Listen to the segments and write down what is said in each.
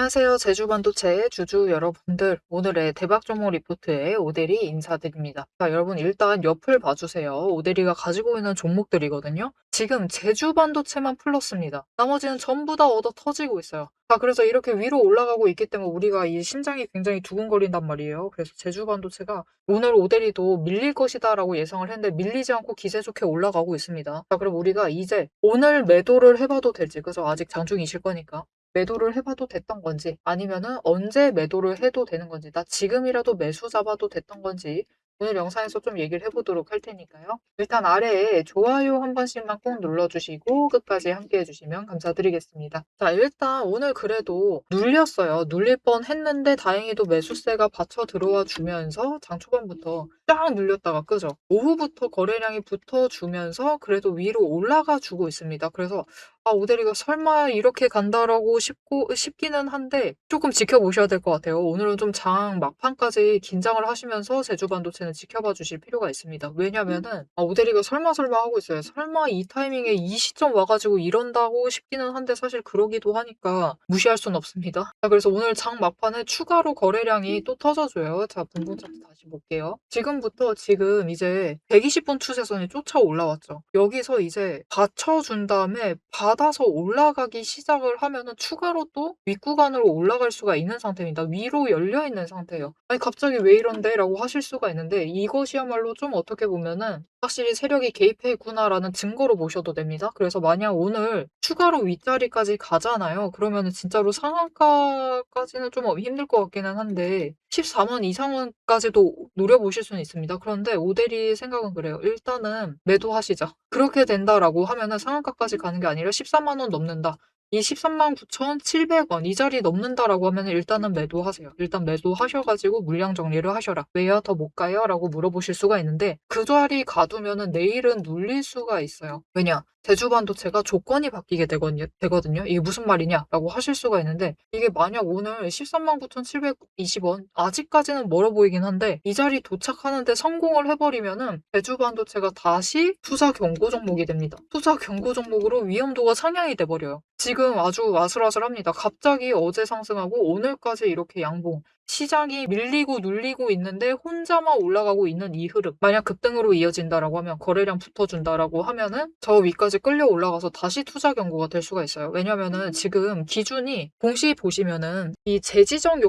안녕하세요. 제주반도체의 주주 여러분들. 오늘의 대박종목 리포트에 오대리 인사드립니다. 자, 여러분 일단 옆을 봐주세요. 오대리가 가지고 있는 종목들이거든요. 지금 제주반도체만 플러스입니다. 나머지는 전부 다 얻어 터지고 있어요. 자, 그래서 이렇게 위로 올라가고 있기 때문에 우리가 이 심장이 굉장히 두근거린단 말이에요. 그래서 제주반도체가 오늘 오대리도 밀릴 것이다라고 예상을 했는데 밀리지 않고 기세 좋게 올라가고 있습니다. 자, 그럼 우리가 이제 오늘 매도를 해봐도 될지, 그죠? 아직 장중이실 거니까. 매도를 해봐도 됐던 건지 아니면은 언제 매도를 해도 되는 건지 나 지금이라도 매수 잡아도 됐던 건지 오늘 영상에서 좀 얘기를 해보도록 할 테니까요. 일단 아래에 좋아요 한 번씩만 꼭 눌러주시고 끝까지 함께 해주시면 감사드리겠습니다. 자, 일단 오늘 그래도 눌렸어요. 눌릴 뻔 했는데 다행히도 매수세가 받쳐 들어와 주면서 장 초반부터 쫙 눌렸다가 끄죠. 오후부터 거래량이 붙어주면서 그래도 위로 올라가 주고 있습니다. 그래서 오대리가 설마 이렇게 간다라고 싶기는 한데 조금 지켜보셔야 될 것 같아요. 오늘은 좀 장 막판까지 긴장을 하시면서 제주반도체는 지켜봐 주실 필요가 있습니다. 왜냐면은 오대리가 설마 하고 있어요. 설마 이 타이밍에 이 시점 와가지고 이런다고 싶기는 한데 사실 그러기도 하니까 무시할 순 없습니다. 자, 그래서 오늘 장 막판에 추가로 거래량이 또 터져줘요. 자, 분봉 차트 다시 볼게요. 지금부터 지금 이제 120분 추세선이 쫓아 올라왔죠. 여기서 이제 받쳐준 다음에 받아서 올라가기 시작을 하면은 추가로 또 윗구간으로 올라갈 수가 있는 상태입니다. 위로 열려 있는 상태예요. 아니 갑자기 왜 이런데? 라고 하실 수가 있는데 이것이야말로 좀 어떻게 보면은 확실히 세력이 개입해 있구나라는 증거로 보셔도 됩니다. 그래서 만약 오늘 추가로 윗자리까지 가잖아요. 그러면은 진짜로 상한가까지는 좀 힘들 것 같기는 한데 14만 이상원까지도 노려보실 수는 있습니다. 그런데 오대리 생각은 그래요. 일단은 매도하시죠. 그렇게 된다라고 하면은 상한가까지 가는 게 아니라 13만 원 넘는다. 이 13만 9,700원 이 자리 넘는다라고 하면 일단은 매도하세요. 일단 매도하셔가지고 물량 정리를 하셔라. 왜요? 더 못 가요? 라고 물어보실 수가 있는데 그 자리 가두면은 내일은 눌릴 수가 있어요. 왜냐? 제주반도체가 조건이 바뀌게 되거든요. 이게 무슨 말이냐? 라고 하실 수가 있는데 이게 만약 오늘 13만 9,720원 아직까지는 멀어 보이긴 한데 이 자리 도착하는데 성공을 해버리면은 제주반도체가 다시 투자 경고 종목이 됩니다. 투자 경고 종목으로 위험도가 상향이 돼버려요. 지금 아주 아슬아슬합니다. 갑자기 어제 상승하고 오늘까지 이렇게 양봉. 시장이 밀리고 눌리고 있는데 혼자만 올라가고 있는 이 흐름. 만약 급등으로 이어진다라고 하면 거래량 붙어준다라고 하면은 저 위까지 끌려 올라가서 다시 투자 경고가 될 수가 있어요. 왜냐면은 지금 기준이 공시 보시면은 이 재지정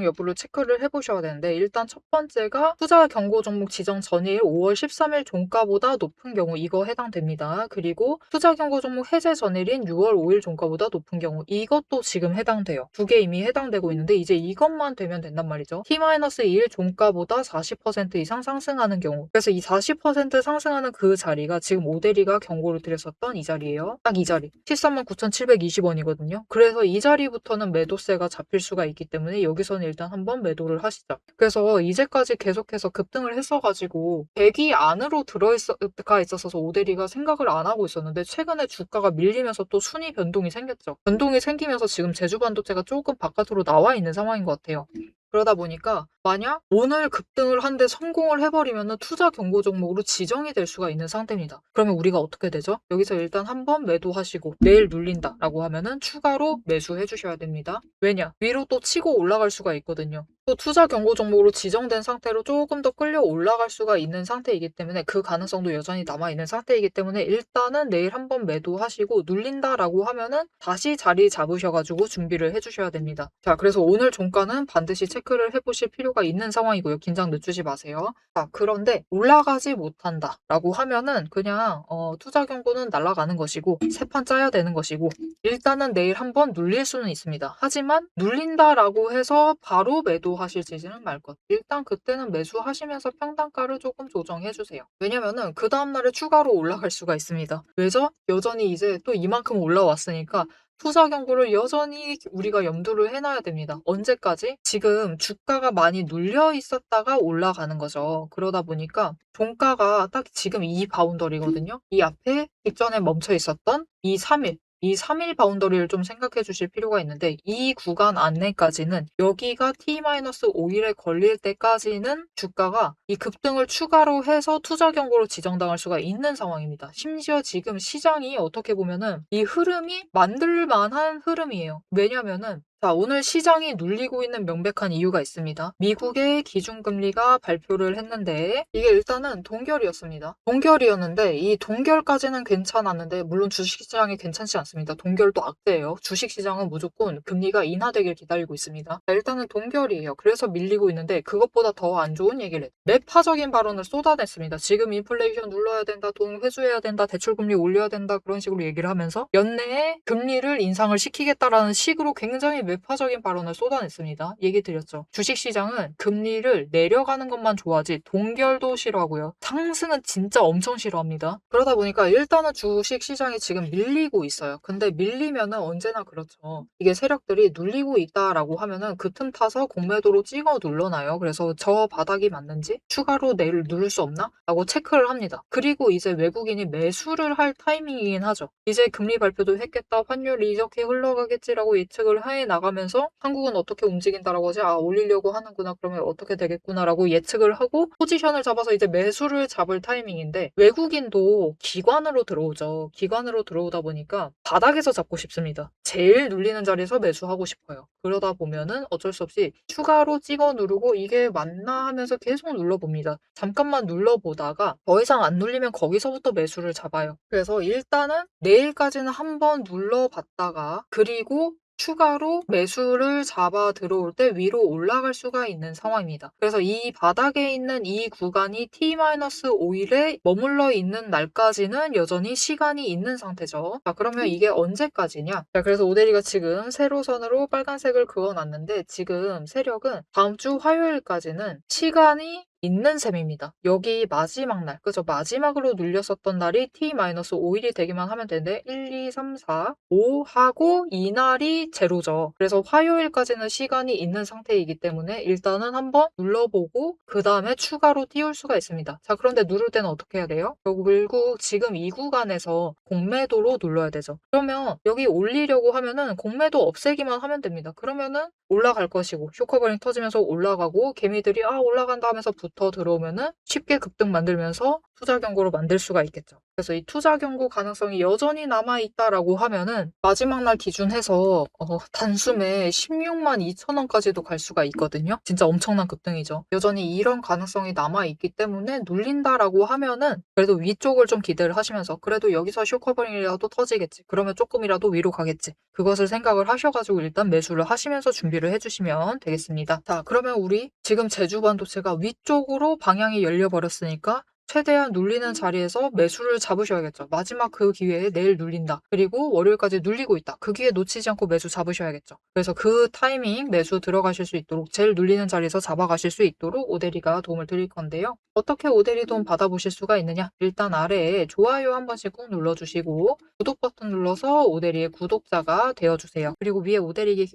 여부를 체크를 해보셔야 되는데 일단 첫 번째가 투자 경고 종목 지정 전일 5월 13일 종가보다 높은 경우 이거 해당됩니다. 그리고 투자 경고 종목 해제 전일인 6월 5일 종가보다 높은 경우 이것도 지금 해당돼요. 두 개 이미 해당되고 있는데 이제 이것만 되면 된단 말이죠. T-2일 종가보다 40% 이상 상승하는 경우 그래서 이 40% 상승하는 그 자리가 지금 오대리가 경고를 드렸었던 이 자리예요. 딱 이 자리 139,720원이거든요. 그래서 이 자리부터는 매도세가 잡힐 수가 있기 때문에 여기서는 일단 한번 매도를 하시죠. 그래서 이제까지 계속해서 급등을 했어가지고 100위 안으로 들어가 있어서 오대리가 생각을 안 하고 있었는데 최근에 주가가 밀리면서 또 순위 변동이 생겼죠. 변동이 생기면서 지금 제주반도체가 조금 바깥으로 나와 있는 상황인 것 같아요. 그러다 보니까 만약 오늘 급등을 한데 성공을 해버리면 투자 경고 종목으로 지정이 될 수가 있는 상태입니다. 그러면 우리가 어떻게 되죠? 여기서 일단 한번 매도하시고 내일 눌린다라고 하면은 추가로 매수해 주셔야 됩니다. 왜냐? 위로 또 치고 올라갈 수가 있거든요. 또 투자 경고 종목으로 지정된 상태로 조금 더 끌려 올라갈 수가 있는 상태이기 때문에 그 가능성도 여전히 남아있는 상태이기 때문에 일단은 내일 한번 매도하시고 눌린다라고 하면은 다시 자리 잡으셔가지고 준비를 해주셔야 됩니다. 자, 그래서 오늘 종가는 반드시 체크를 해보실 필요가 있는 상황이고요. 긴장 늦추지 마세요. 자, 그런데 올라가지 못한다라고 하면은 그냥 투자 경고는 날아가는 것이고 세 판 짜야 되는 것이고 일단은 내일 한번 눌릴 수는 있습니다. 하지만 눌린다라고 해서 바로 매도하실지는 말 것. 일단 그때는 매수하시면서 평단가를 조금 조정해주세요. 왜냐면은 그 다음날에 추가로 올라갈 수가 있습니다. 왜죠? 여전히 이제 또 이만큼 올라왔으니까 투자 경고를 여전히 우리가 염두를 해놔야 됩니다. 언제까지? 지금 주가가 많이 눌려 있었다가 올라가는 거죠. 그러다 보니까 종가가 딱 지금 이 바운더리거든요. 이 앞에 직전에 멈춰 있었던 이 3일. 이 3일 바운더리를 좀 생각해 주실 필요가 있는데 이 구간 안내까지는 여기가 T-5일에 걸릴 때까지는 주가가 이 급등을 추가로 해서 투자 경고로 지정당할 수가 있는 상황입니다. 심지어 지금 시장이 어떻게 보면은 이 흐름이 만들 만한 흐름이에요. 왜냐면은 자, 오늘 시장이 눌리고 있는 명백한 이유가 있습니다. 미국의 기준금리가 발표를 했는데 이게 일단은 동결이었습니다. 동결이었는데 이 동결까지는 괜찮았는데 물론 주식시장이 괜찮지 않습니다. 동결도 악재예요. 주식시장은 무조건 금리가 인하되길 기다리고 있습니다. 자, 일단은 동결이에요. 그래서 밀리고 있는데 그것보다 더 안 좋은 얘기를 해요. 매파적인 발언을 쏟아냈습니다. 지금 인플레이션 눌러야 된다, 돈 회수해야 된다, 대출금리 올려야 된다 그런 식으로 얘기를 하면서 연내에 금리를 인상을 시키겠다라는 식으로 굉장히 매파적인 발언을 쏟아냈습니다. 얘기 드렸죠. 주식시장은 금리를 내려가는 것만 좋아하지 동결도 싫어하고요. 상승은 진짜 엄청 싫어합니다. 그러다 보니까 일단은 주식시장이 지금 밀리고 있어요. 근데 밀리면은 언제나 그렇죠. 이게 세력들이 눌리고 있다라고 하면은 그 틈 타서 공매도로 찍어 눌러놔요. 그래서 저 바닥이 맞는지 추가로 내일 누를 수 없나? 라고 체크를 합니다. 그리고 이제 외국인이 매수를 할 타이밍이긴 하죠. 이제 금리 발표도 했겠다. 환율이 이렇게 흘러가겠지라고 예측을 해 나가면서 한국은 어떻게 움직인다라고 하지? 아, 올리려고 하는구나. 그러면 어떻게 되겠구나라고 예측을 하고 포지션을 잡아서 이제 매수를 잡을 타이밍인데 외국인도 기관으로 들어오죠. 기관으로 들어오다 보니까 바닥에서 잡고 싶습니다. 제일 눌리는 자리에서 매수하고 싶어요. 그러다 보면은 어쩔 수 없이 추가로 찍어 누르고 이게 맞나 하면서 계속 눌러봅니다. 잠깐만 눌러보다가 더 이상 안 눌리면 거기서부터 매수를 잡아요. 그래서 일단은 내일까지는 한번 눌러봤다가 그리고 추가로 매수를 잡아 들어올 때 위로 올라갈 수가 있는 상황입니다. 그래서 이 바닥에 있는 이 구간이 T-5일에 머물러 있는 날까지는 여전히 시간이 있는 상태죠. 자, 그러면 이게 언제까지냐? 자, 그래서 오데리가 지금 세로선으로 빨간색을 그어놨는데 지금 세력은 다음 주 화요일까지는 시간이 있는 셈입니다. 여기 마지막 날, 그죠? 마지막으로 눌렸었던 날이 T-5일이 되기만 하면 되는데 1, 2, 3, 4, 5 하고 이날이 제로죠. 그래서 화요일까지는 시간이 있는 상태이기 때문에 일단은 한번 눌러보고 그 다음에 추가로 띄울 수가 있습니다. 자, 그런데 누를 때는 어떻게 해야 돼요? 결국 지금 이 구간에서 공매도로 눌러야 되죠. 그러면 여기 올리려고 하면은 공매도 없애기만 하면 됩니다. 그러면은 올라갈 것이고 쇼커버링 터지면서 올라가고 개미들이 아 올라간다 하면서 붙어 들어오면은 쉽게 급등 만들면서 투자 경고로 만들 수가 있겠죠. 그래서 이 투자 경고 가능성이 여전히 남아 있다라고 하면은 마지막 날 기준해서 단숨에 16만 2천 원까지도 갈 수가 있거든요. 진짜 엄청난 급등이죠. 여전히 이런 가능성이 남아 있기 때문에 눌린다라고 하면은 그래도 위쪽을 좀 기대를 하시면서 그래도 여기서 쇼커버링이라도 터지겠지. 그러면 조금이라도 위로 가겠지. 그것을 생각을 하셔가지고 일단 매수를 하시면서 준비를 해주시면 되겠습니다. 자, 그러면 우리 지금 제주 반도체가 위쪽으로 방향이 열려버렸으니까 최대한 눌리는 자리에서 매수를 잡으셔야겠죠. 마지막 그 기회에 내일 눌린다. 그리고 월요일까지 눌리고 있다. 그 기회 놓치지 않고 매수 잡으셔야겠죠. 그래서 그 타이밍 매수 들어가실 수 있도록 제일 눌리는 자리에서 잡아가실 수 있도록 오데리가 도움을 드릴 건데요. 어떻게 오데리 도움 받아보실 수가 있느냐? 일단 아래에 좋아요 한 번씩 꼭 눌러주시고 구독 버튼 눌러서 오데리의 구독자가 되어주세요. 그리고 위에 오데리의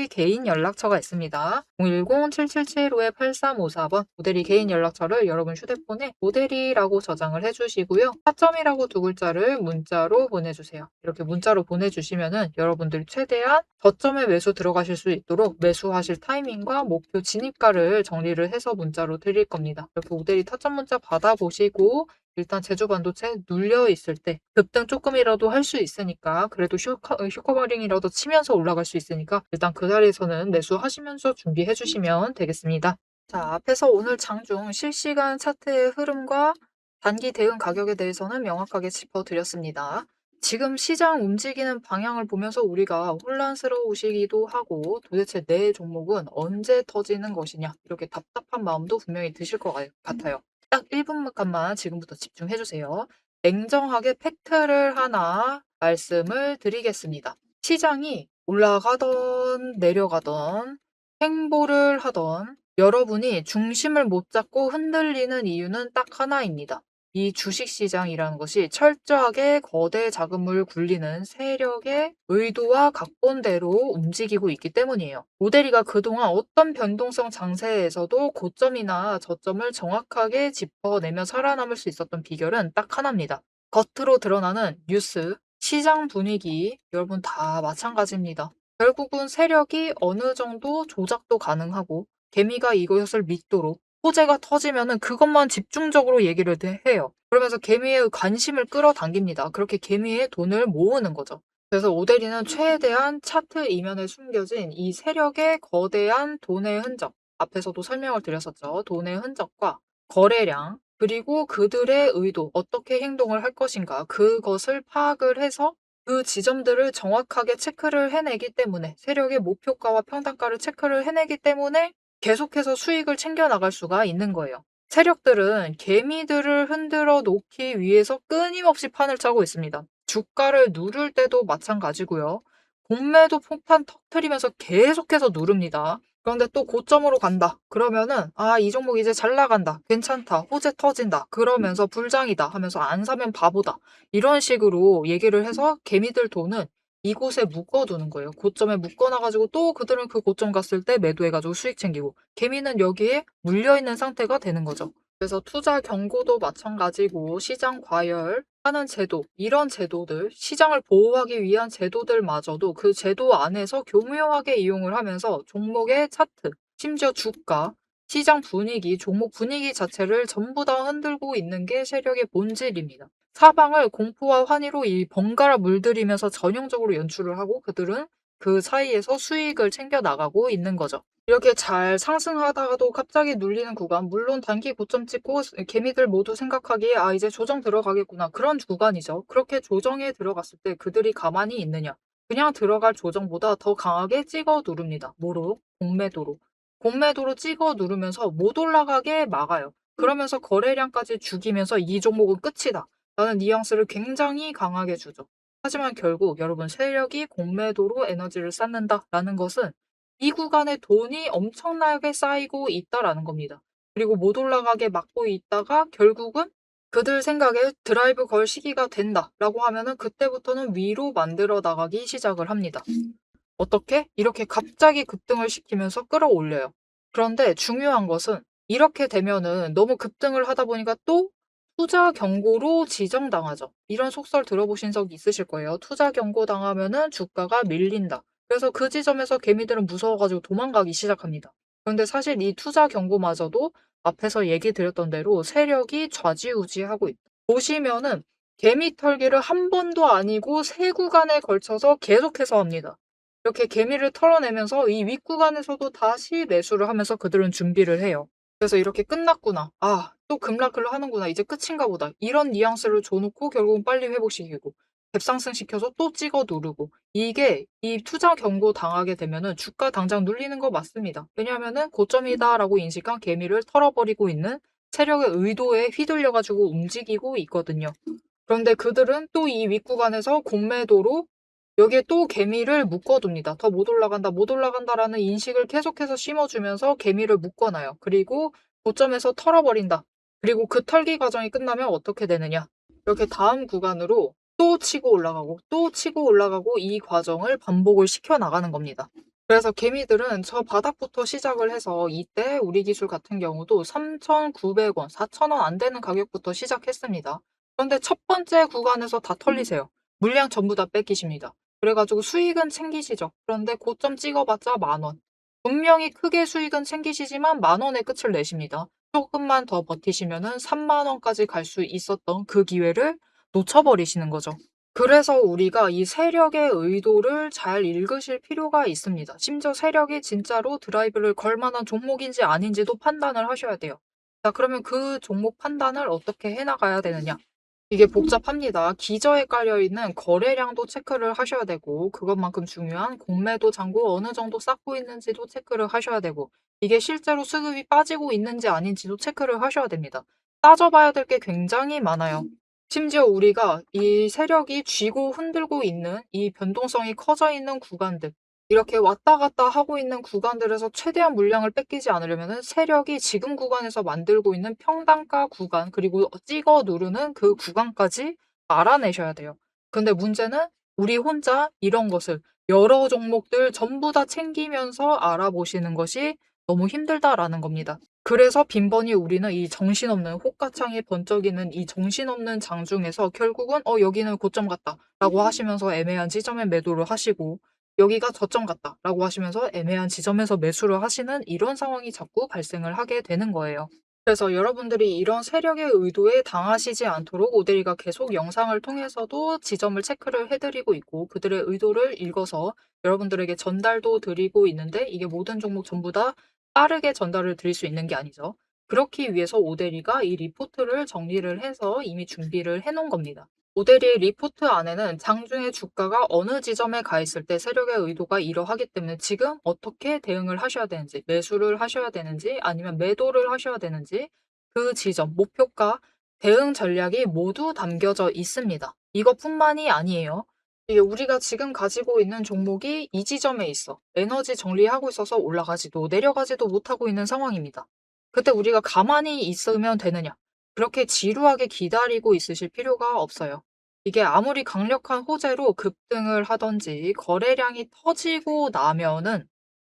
개인 연락처가 있습니다. 010-7775-8354번 오데리 개인 연락처를 여러분 휴대폰에 오데리라고 저장을 해주시고요. 4점이라고 두 글자를 문자로 보내주세요. 이렇게 문자로 보내주시면은 여러분들이 최대한 저점에 매수 들어가실 수 있도록 매수하실 타이밍과 목표 진입가를 정리를 해서 문자로 드릴 겁니다. 이렇게 오데리 타점 문자 받아보시고 일단 제주 반도체 눌려 있을 때 급등 조금이라도 할 수 있으니까 그래도 쇼커버링이라도 치면서 올라갈 수 있으니까 일단 그 자리에서는 매수하시면서 준비해 주시면 되겠습니다. 자, 앞에서 오늘 장중 실시간 차트의 흐름과 단기 대응 가격에 대해서는 명확하게 짚어드렸습니다. 지금 시장 움직이는 방향을 보면서 우리가 혼란스러우시기도 하고 도대체 내 종목은 언제 터지는 것이냐 이렇게 답답한 마음도 분명히 드실 것 같아요. 딱 1분간만 지금부터 집중해 주세요. 냉정하게 팩트를 하나 말씀을 드리겠습니다. 시장이 올라가던 내려가던 행보를 하던 여러분이 중심을 못 잡고 흔들리는 이유는 딱 하나입니다. 이 주식시장이라는 것이 철저하게 거대 자금을 굴리는 세력의 의도와 각본대로 움직이고 있기 때문이에요. 모델이가 그동안 어떤 변동성 장세에서도 고점이나 저점을 정확하게 짚어내며 살아남을 수 있었던 비결은 딱 하나입니다. 겉으로 드러나는 뉴스, 시장 분위기, 여러분 다 마찬가지입니다. 결국은 세력이 어느 정도 조작도 가능하고 개미가 이것을 믿도록 호재가 터지면은 그것만 집중적으로 얘기를 해요. 그러면서 개미의 관심을 끌어당깁니다. 그렇게 개미의 돈을 모으는 거죠. 그래서 오데리는 최대한 차트 이면에 숨겨진 이 세력의 거대한 돈의 흔적, 앞에서도 설명을 드렸었죠. 돈의 흔적과 거래량, 그리고 그들의 의도, 어떻게 행동을 할 것인가, 그것을 파악을 해서 그 지점들을 정확하게 체크를 해내기 때문에, 세력의 목표가와 평단가를 체크를 해내기 때문에 계속해서 수익을 챙겨나갈 수가 있는 거예요. 세력들은 개미들을 흔들어 놓기 위해서 끊임없이 판을 짜고 있습니다. 주가를 누를 때도 마찬가지고요. 공매도 폭탄 터트리면서 계속해서 누릅니다. 그런데 또 고점으로 간다. 그러면은 이 종목 이제 잘 나간다. 괜찮다. 호재 터진다. 그러면서 불장이다 하면서 안 사면 바보다. 이런 식으로 얘기를 해서 개미들 돈은 이곳에 묶어두는 거예요. 고점에 묶어놔가지고 또 그들은 그 고점 갔을 때 매도해가지고 수익 챙기고, 개미는 여기에 물려있는 상태가 되는 거죠. 그래서 투자 경고도 마찬가지고, 시장 과열하는 제도, 이런 제도들, 시장을 보호하기 위한 제도들마저도 그 제도 안에서 교묘하게 이용을 하면서 종목의 차트, 심지어 주가, 시장 분위기, 종목 분위기 자체를 전부 다 흔들고 있는 게 세력의 본질입니다. 사방을 공포와 환희로 이 번갈아 물들이면서 전형적으로 연출을 하고, 그들은 그 사이에서 수익을 챙겨 나가고 있는 거죠. 이렇게 잘 상승하다가도 갑자기 눌리는 구간, 물론 단기 고점 찍고 개미들 모두 생각하기에 이제 조정 들어가겠구나, 그런 구간이죠. 그렇게 조정에 들어갔을 때 그들이 가만히 있느냐? 그냥 들어갈 조정보다 더 강하게 찍어 누릅니다. 뭐로? 공매도로. 공매도로 찍어 누르면서 못 올라가게 막아요. 그러면서 거래량까지 죽이면서 이 종목은 끝이다 라는 뉘앙스를 굉장히 강하게 주죠. 하지만 결국 여러분, 세력이 공매도로 에너지를 쌓는다라는 것은 이 구간에 돈이 엄청나게 쌓이고 있다라는 겁니다. 그리고 못 올라가게 막고 있다가 결국은 그들 생각에 드라이브 걸 시기가 된다라고 하면은 그때부터는 위로 만들어 나가기 시작을 합니다. 어떻게? 이렇게 갑자기 급등을 시키면서 끌어올려요. 그런데 중요한 것은 이렇게 되면은 너무 급등을 하다 보니까 또 투자 경고로 지정당하죠. 이런 속설 들어보신 적 있으실 거예요. 투자 경고 당하면은 주가가 밀린다. 그래서 그 지점에서 개미들은 무서워가지고 도망가기 시작합니다. 그런데 사실 이 투자 경고마저도 앞에서 얘기 드렸던 대로 세력이 좌지우지하고 있다. 보시면은 개미 털기를 한 번도 아니고 세 구간에 걸쳐서 계속해서 합니다. 이렇게 개미를 털어내면서 이 윗구간에서도 다시 매수를 하면서 그들은 준비를 해요. 그래서 이렇게 끝났구나. 또 급락을 하는구나. 이제 끝인가 보다. 이런 뉘앙스를 줘놓고 결국은 빨리 회복시키고, 갭상승 시켜서 또 찍어 누르고, 이게 이 투자 경고 당하게 되면은 주가 당장 눌리는 거 맞습니다. 왜냐하면은 고점이다라고 인식한 개미를 털어버리고 있는 세력의 의도에 휘둘려가지고 움직이고 있거든요. 그런데 그들은 또 이 윗구간에서 공매도로 여기에 또 개미를 묶어둡니다. 더 못 올라간다, 못 올라간다라는 인식을 계속해서 심어주면서 개미를 묶어놔요. 그리고 고점에서 털어버린다. 그리고 그 털기 과정이 끝나면 어떻게 되느냐? 이렇게 다음 구간으로 또 치고 올라가고 또 치고 올라가고, 이 과정을 반복을 시켜 나가는 겁니다. 그래서 개미들은 저 바닥부터 시작을 해서 이때 우리 기술 같은 경우도 3,900원, 4,000원 안 되는 가격부터 시작했습니다. 그런데 첫 번째 구간에서 다 털리세요. 물량 전부 다 뺏기십니다. 그래가지고 수익은 챙기시죠. 그런데 고점 찍어봤자 10,000원. 분명히 크게 수익은 챙기시지만 10,000원의 끝을 내십니다. 조금만 더 버티시면은 30,000원까지 갈 수 있었던 그 기회를 놓쳐버리시는 거죠. 그래서 우리가 이 세력의 의도를 잘 읽으실 필요가 있습니다. 심지어 세력이 진짜로 드라이브를 걸 만한 종목인지 아닌지도 판단을 하셔야 돼요. 자, 그러면 그 종목 판단을 어떻게 해나가야 되느냐? 이게 복잡합니다. 기저에 깔려있는 거래량도 체크를 하셔야 되고, 그것만큼 중요한 공매도 잔고 어느 정도 쌓고 있는지도 체크를 하셔야 되고, 이게 실제로 수급이 빠지고 있는지 아닌지도 체크를 하셔야 됩니다. 따져봐야 될 게 굉장히 많아요. 심지어 우리가 이 세력이 쥐고 흔들고 있는 이 변동성이 커져 있는 구간들, 이렇게 왔다 갔다 하고 있는 구간들에서 최대한 물량을 뺏기지 않으려면 세력이 지금 구간에서 만들고 있는 평단가 구간, 그리고 찍어 누르는 그 구간까지 알아내셔야 돼요. 근데 문제는 우리 혼자 이런 것을 여러 종목들 전부 다 챙기면서 알아보시는 것이 너무 힘들다라는 겁니다. 그래서 빈번히 우리는 이 정신없는 호가창이 번쩍이는 이 정신없는 장중에서 결국은 여기는 고점 같다 라고 하시면서 애매한 지점에 매도를 하시고, 여기가 저점 같다 라고 하시면서 애매한 지점에서 매수를 하시는 이런 상황이 자꾸 발생을 하게 되는 거예요. 그래서 여러분들이 이런 세력의 의도에 당하시지 않도록 오데리가 계속 영상을 통해서도 지점을 체크를 해드리고 있고 그들의 의도를 읽어서 여러분들에게 전달도 드리고 있는데 이게 모든 종목 전부 다 빠르게 전달을 드릴 수 있는 게 아니죠. 그렇기 위해서 오데리가 이 리포트를 정리를 해서 이미 준비를 해 놓은 겁니다. 오데리의 리포트 안에는 장중에 주가가 어느 지점에 가 있을 때 세력의 의도가 이러하기 때문에 지금 어떻게 대응을 하셔야 되는지, 매수를 하셔야 되는지 아니면 매도를 하셔야 되는지 그 지점, 목표가, 대응 전략이 모두 담겨져 있습니다. 이것뿐만이 아니에요. 이게 우리가 지금 가지고 있는 종목이 이 지점에 있어. 에너지 정리하고 있어서 올라가지도 내려가지도 못하고 있는 상황입니다. 그때 우리가 가만히 있으면 되느냐? 그렇게 지루하게 기다리고 있으실 필요가 없어요. 이게 아무리 강력한 호재로 급등을 하든지 거래량이 터지고 나면은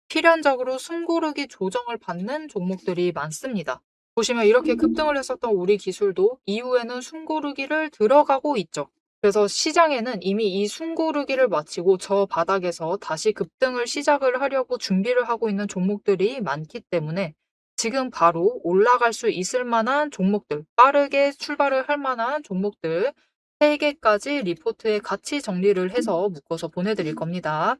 필연적으로 숨고르기 조정을 받는 종목들이 많습니다. 보시면 이렇게 급등을 했었던 우리 기술도 이후에는 숨고르기를 들어가고 있죠. 그래서 시장에는 이미 이 숨고르기를 마치고 저 바닥에서 다시 급등을 시작을 하려고 준비를 하고 있는 종목들이 많기 때문에 지금 바로 올라갈 수 있을 만한 종목들, 빠르게 출발을 할 만한 종목들 3개까지 리포트에 같이 정리를 해서 묶어서 보내드릴 겁니다.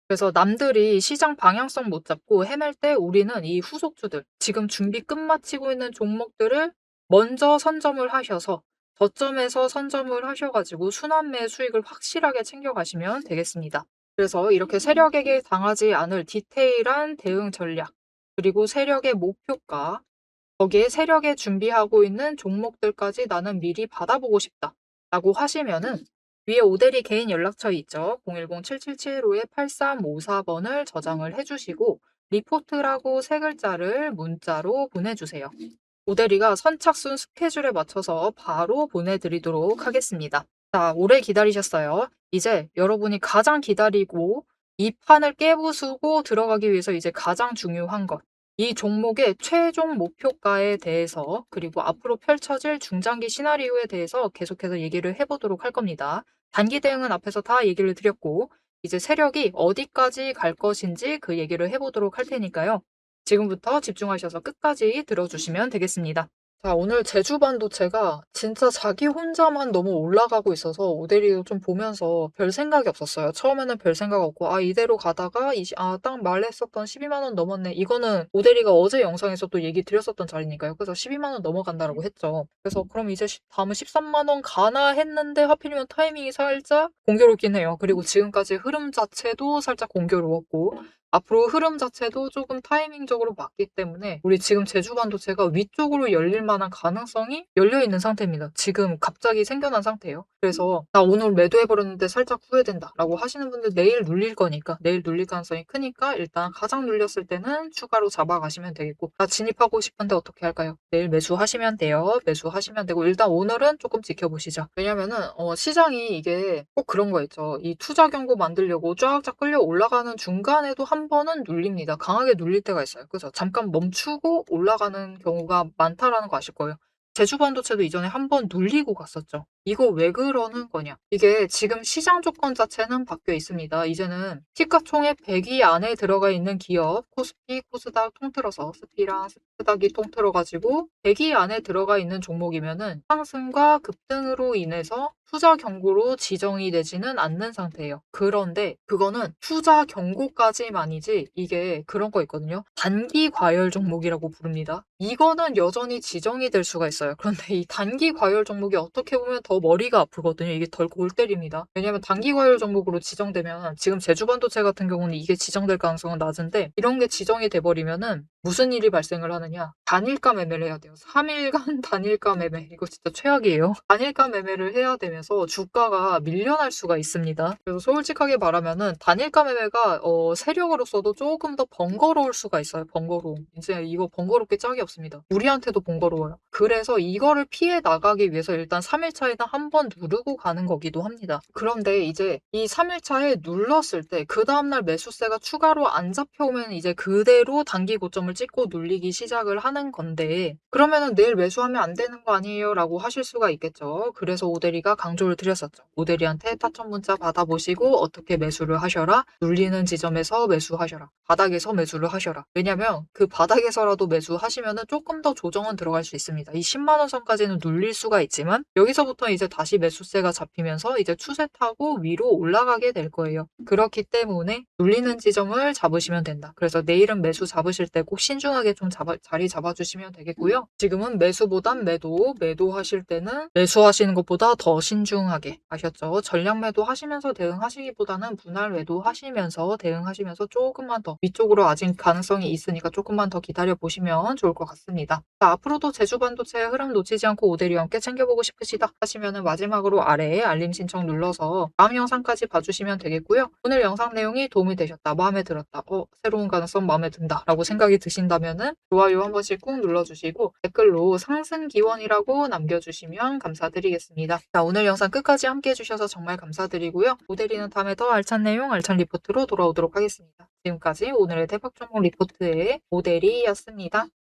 그래서 남들이 시장 방향성 못 잡고 헤맬 때 우리는 이 후속주들, 지금 준비 끝마치고 있는 종목들을 먼저 선점을 하셔서 저점에서 선점을 하셔가지고 순환매 수익을 확실하게 챙겨가시면 되겠습니다. 그래서 이렇게 세력에게 당하지 않을 디테일한 대응 전략, 그리고 세력의 목표가, 거기에 세력에 준비하고 있는 종목들까지 나는 미리 받아보고 싶다 라고 하시면은 위에 오데리 개인 연락처 있죠. 010-7775-8354번을 저장을 해주시고 리포트라고 3글자를 문자로 보내주세요. 오데리가 선착순 스케줄에 맞춰서 바로 보내드리도록 하겠습니다. 자, 오래 기다리셨어요. 이제 여러분이 가장 기다리고 이 판을 깨부수고 들어가기 위해서 이제 가장 중요한 것. 이 종목의 최종 목표가에 대해서 그리고 앞으로 펼쳐질 중장기 시나리오에 대해서 계속해서 얘기를 해보도록 할 겁니다. 단기 대응은 앞에서 다 얘기를 드렸고 이제 세력이 어디까지 갈 것인지 그 얘기를 해보도록 할 테니까요. 지금부터 집중하셔서 끝까지 들어주시면 되겠습니다. 자, 오늘 제주 반도체가 진짜 자기 혼자만 너무 올라가고 있어서 오데리도 좀 보면서 별 생각이 없었어요. 처음에는 별 생각 없고, 아, 이대로 가다가, 딱 말했었던 12만 원 넘었네. 이거는 오데리가 어제 영상에서 또 얘기 드렸었던 자리니까요. 그래서 12만 원 넘어간다라고 했죠. 그래서 그럼 이제 다음은 13만 원 가나 했는데 하필이면 타이밍이 살짝 공교롭긴 해요. 그리고 지금까지 흐름 자체도 살짝 공교로웠고, 앞으로 흐름 자체도 조금 타이밍적으로 맞기 때문에 우리 지금 제주 반도체가 위쪽으로 열릴 만한 가능성이 열려 있는 상태입니다. 지금 갑자기 생겨난 상태예요. 그래서 나 오늘 매도해버렸는데 살짝 후회된다 라고 하시는 분들 내일 눌릴 거니까 내일 눌릴 가능성이 크니까 일단 가장 눌렸을 때는 추가로 잡아가시면 되겠고 나 진입하고 싶은데 어떻게 할까요? 내일 매수하시면 돼요. 매수하시면 되고 일단 오늘은 조금 지켜보시죠. 왜냐면은 시장이 이게 꼭 그런 거 있죠. 이 투자 경고 만들려고 쫙쫙 끌려 올라가는 중간에도 한 번은 눌립니다. 강하게 눌릴 때가 있어요. 그죠? 잠깐 멈추고 올라가는 경우가 많다라는 거 아실 거예요. 제주 반도체도 이전에 한 번 눌리고 갔었죠. 이거 왜 그러는 거냐? 이게 지금 시장 조건 자체는 바뀌어 있습니다. 이제는 시가총액 100위 안에 들어가 있는 기업, 코스피, 코스닥 통틀어서 스피랑 스닥이 통틀어가지고 100위 안에 들어가 있는 종목이면은 상승과 급등으로 인해서 투자 경고로 지정이 되지는 않는 상태예요. 그런데 그거는 투자 경고까지만이지 이게 그런 거 있거든요. 단기 과열 종목이라고 부릅니다. 이거는 여전히 지정이 될 수가 있어요. 그런데 이 단기 과열 종목이 어떻게 보면 더 머리가 아프거든요. 이게 덜 골 때립니다. 왜냐면 단기 과열 종목으로 지정되면 지금 제주 반도체 같은 경우는 이게 지정될 가능성은 낮은데 이런 게 지정이 돼버리면은 무슨 일이 발생을 하느냐? 단일가 매매를 해야 돼요. 3일간 단일가 매매. 이거 진짜 최악이에요. 단일가 매매를 해야 되면서 주가가 밀려날 수가 있습니다. 그래서 솔직하게 말하면은 단일가 매매가 세력으로서도 조금 더 번거로울 수가 있어요. 번거로움. 이제 이거 번거롭게 짝이 없습니다. 우리한테도 번거로워요. 그래서 이거를 피해 나가기 위해서 일단 3일차에는 한 번 누르고 가는 거기도 합니다. 그런데 이제 이 3일차에 눌렀을 때 그 다음날 매수세가 추가로 안 잡혀오면 이제 그대로 단기 고점을 지점을 찍고 눌리기 시작을 하는 건데 그러면은 "내일 매수하면 안 되는 거 아니에요?"라고 하실 수가 있겠죠. 그래서 오대리가 강조를 드렸었죠. 오대리한테 타점 문자 받아보시고 "어떻게 매수를 하셔라. 눌리는 지점에서 매수하셔라. 바닥에서 매수를 하셔라." 왜냐면 그 바닥에서라도 매수하시면은 조금 더 조정은 들어갈 수 있습니다. 이 10만 원 선까지는 눌릴 수가 있지만 여기서부터 이제 다시 매수세가 잡히면서 이제 추세 타고 위로 올라가게 될 거예요. 그렇기 때문에 눌리는 지점을 잡으시면 된다. 그래서 내일은 매수 잡으실 때 꼭 신중하게 좀 자리 잡아주시면 되겠고요. 지금은 매수보단 매도하실 때는 매수하시는 것보다 더 신중하게 아셨죠? 전략 매도하시면서 대응하시기보다는 분할 매도하시면서 대응하시면서 조금만 더 위쪽으로 아직 가능성이 있으니까 조금만 더 기다려 보시면 좋을 것 같습니다. 자, 앞으로도 제주 반도체의 흐름 놓치지 않고 오대리와 함께 챙겨보고 싶으시다 하시면은 마지막으로 아래에 알림 신청 눌러서 다음 영상까지 봐주시면 되겠고요. 오늘 영상 내용이 도움이 되셨다, 마음에 들었다, 새로운 가능성 마음에 든다 라고 생각이 드신다면은 좋아요 한 번씩 꾹 눌러주시고 댓글로 상승 기원이라고 남겨주시면 감사드리겠습니다. 자, 오늘 영상 끝까지 함께 해주셔서 정말 감사드리고요. 오대리는 다음에 더 알찬 내용, 알찬 리포트로 돌아오도록 하겠습니다. 지금까지 오늘의 대박 종목 리포트의 오대리였습니다.